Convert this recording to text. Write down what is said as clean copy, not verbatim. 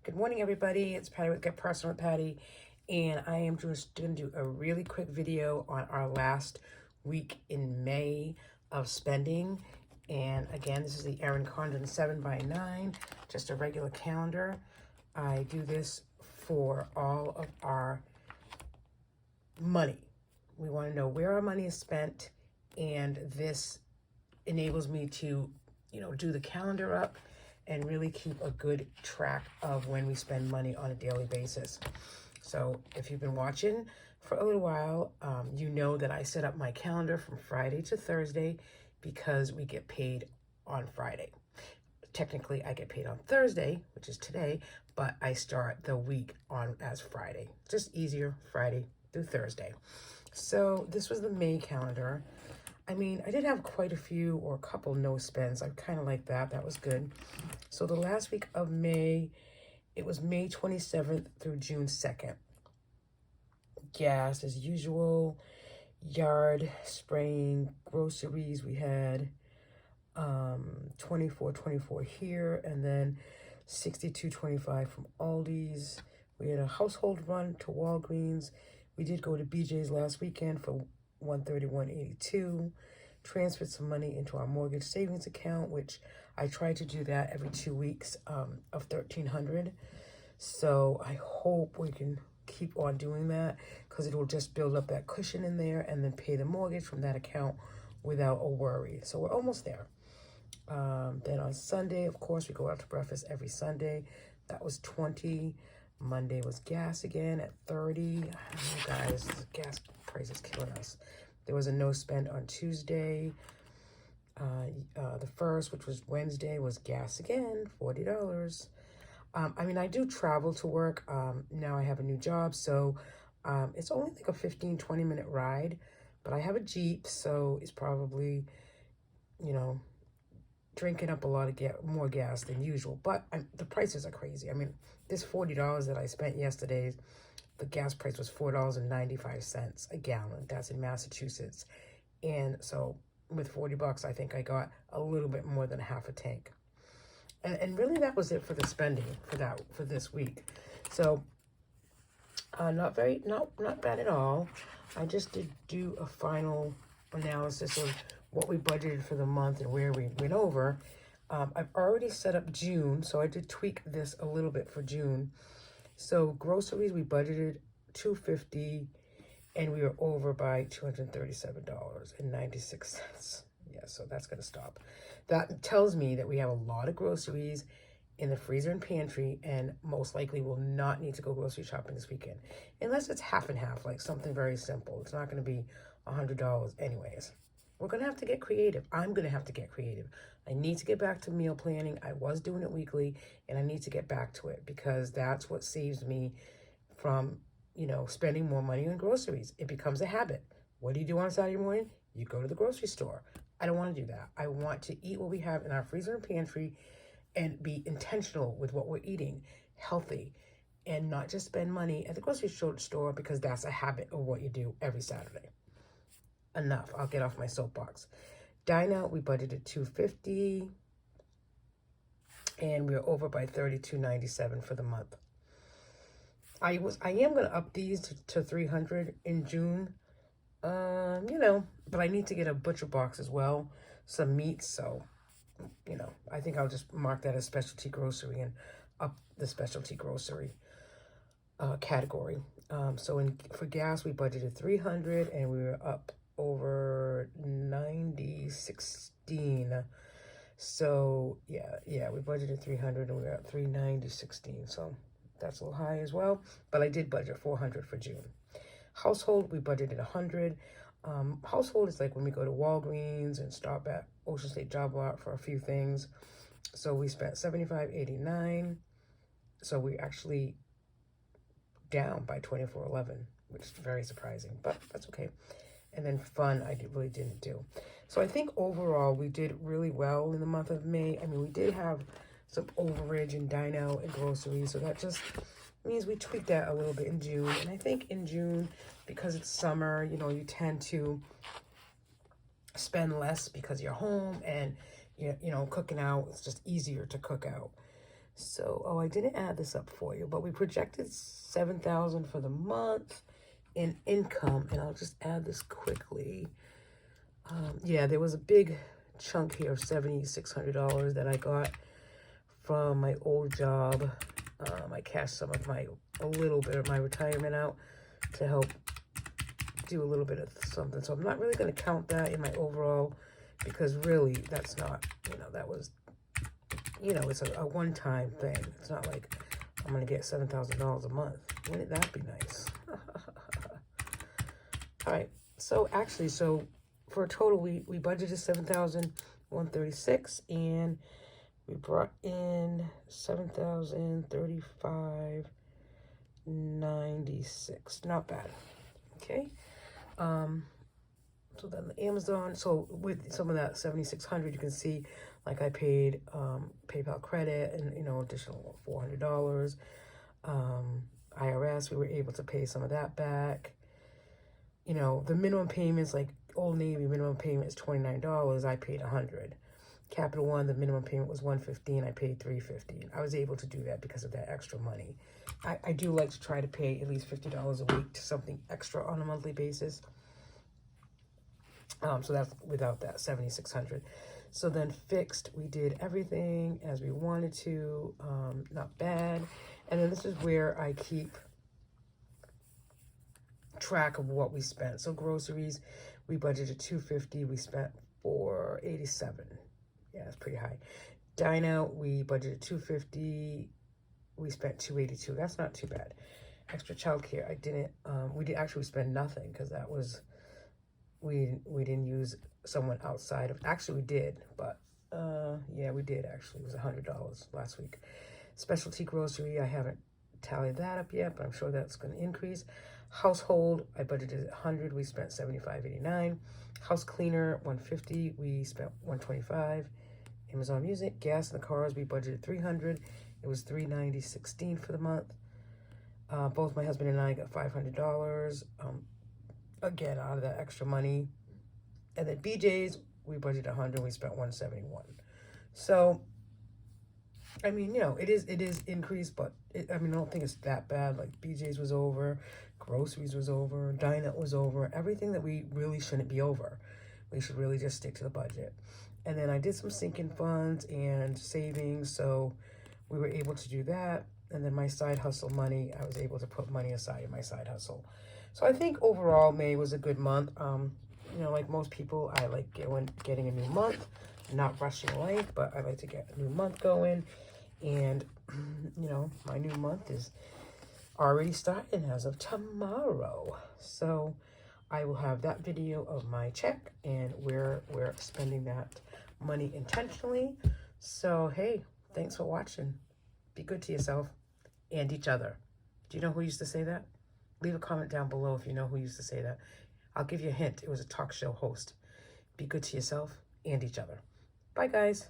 Good morning, everybody. It's Patty with Get Personal with Patty, and I am just going to do a really quick video on our last week in May of spending. And again, this is the Erin Condon 7x9, just a regular calendar. I do this for all of our money. We want to know where our money is spent, and this enables me to, do the calendar up and really keep a good track of when we spend money on a daily basis. So if you've been watching for a little while, you know that I set up my calendar from Friday to Thursday because we get paid on Friday. Technically, I get paid on Thursday, which is today, but I start the week on as Friday. Just easier, Friday through Thursday. So this was the May calendar. I mean, I did have quite a few or a couple no spends. I kind of like that. That was good. So the last week of May, it was May 27th through June 2nd. Gas as usual, yard spraying, groceries. We had 24.24 here, and then 62.25 from Aldi's. We had a household run to Walgreens. We did go to BJ's last weekend for $131.82, transferred some money into our mortgage savings account, which I try to do that every 2 weeks of $1,300. So I hope we can keep on doing that because it will just build up that cushion in there and then pay the mortgage from that account without a worry. So we're almost there. Then on Sunday, of course, we go out to breakfast every Sunday. That was 20. Monday was gas again at 30. Oh, guys, gas price is killing us. There was a no spend on Tuesday. The first, which was Wednesday, was gas again, $40. I mean, I do travel to work. Now I have a new job, so it's only like a 15-20 minute ride, but I have a Jeep, so it's probably, drinking up a lot of more gas than usual. But the prices are crazy. I mean, this $40 that I spent yesterday, the gas price was $4.95 a gallon. That's in Massachusetts. And so with 40 bucks, I think I got a little bit more than half a tank. And really that was it for the spending for this week. So not bad at all. I just did do a final analysis of what we budgeted for the month and where we went over. I've already set up June, so I did tweak this a little bit for June. So groceries, we budgeted $250, and we were over by $237.96. Yeah, so that's going to stop. That tells me that we have a lot of groceries in the freezer and pantry, and most likely will not need to go grocery shopping this weekend, unless it's half and half, like something very simple. It's not going to be $100 anyways. We're going to have to get creative. I'm going to have to get creative. I need to get back to meal planning. I was doing it weekly, and I need to get back to it because that's what saves me from, spending more money on groceries. It becomes a habit. What do you do on Saturday morning? You go to the grocery store. I don't want to do that. I want to eat what we have in our freezer and pantry and be intentional with what we're eating, healthy, and not just spend money at the grocery store because that's a habit of what you do every Saturday. Enough. I'll get off my soapbox. Dine out, we budgeted $250, and we were over by $32.97 for the month. I am going to up these to $300 in June, but I need to get a butcher box as well, some meats, so, I think I'll just mark that as specialty grocery and up the specialty grocery category. So for gas, we budgeted $300, and we were up over $90.16. So yeah, we budgeted $300 and we're at $390.16. So that's a little high as well. But I did budget $400 for June. Household, we budgeted $100. Household is like when we go to Walgreens and stop at Ocean State Job Lot for a few things. So we spent $75.89. So we actually down by $24.11, which is very surprising, but that's okay. And then fun, I really didn't do. So I think overall we did really well in the month of May. I mean, we did have some overage in dine out and groceries, so that just means we tweaked that a little bit in June. And I think in June, because it's summer, you tend to spend less because you're home and, cooking out, it's just easier to cook out. So, oh, I didn't add this up for you, but we projected 7,000 for the month in income, and I'll just add this quickly. Yeah, there was a big chunk here of $7,600 that I got from my old job. I cashed some of a little bit of my retirement out to help do a little bit of something. So I'm not really going to count that in my overall, because really that's not, that was, it's a one-time thing. It's not like I'm going to get $7,000 a month. Wouldn't that be nice? All right. So actually, for a total, we budgeted $7,136, and we brought in $7,035.96. Not bad. Okay. So then the Amazon, so with some of that 7,600, you can see, like, I paid PayPal credit and, additional $400. IRS, we were able to pay some of that back. The minimum payments, like Old Navy minimum payment is $29. I paid $100. Capital One, the minimum payment was $115. I paid $350. I was able to do that because of that extra money. I do like to try to pay at least $50 a week to something extra on a monthly basis. So that's without that 7,600. So then fixed, we did everything as we wanted to. Not bad. And then this is where I keep track of what we spent. So groceries, we budgeted $250. We spent $487. Yeah, that's pretty high. Dine out, we budgeted $250. We spent $282. That's not too bad. Extra childcare, I didn't. We did actually spend nothing because that was. We didn't use someone outside of. Actually, we did, but yeah, we did actually. It was $100 last week. Specialty grocery, I haven't tallied that up yet, but I'm sure that's going to increase. Household, I budgeted $100. We spent $75.89. House cleaner, $150. We spent $125. Amazon Music, gas in the cars, we budgeted $300. It was $390.16 for the month. Both my husband and I got $500. Again, out of that extra money. And then BJ's, we budgeted $100. We spent $171. So, I mean, it is increased, but I don't think it's that bad. Like BJ's was over, groceries was over, dine-out was over, everything that we really shouldn't be over. We should really just stick to the budget. And then I did some sinking funds and savings, so we were able to do that. And then my side hustle money, I was able to put money aside in my side hustle. So I think overall May was a good month. Like most people, I like getting a new month, not rushing life, but I like to get a new month going. And, my new month is already starting as of tomorrow. So I will have that video of my check and where we're spending that money intentionally. So, hey, thanks for watching. Be good to yourself and each other. Do you know who used to say that? Leave a comment down below if you know who used to say that. I'll give you a hint. It was a talk show host. Be good to yourself and each other. Bye, guys.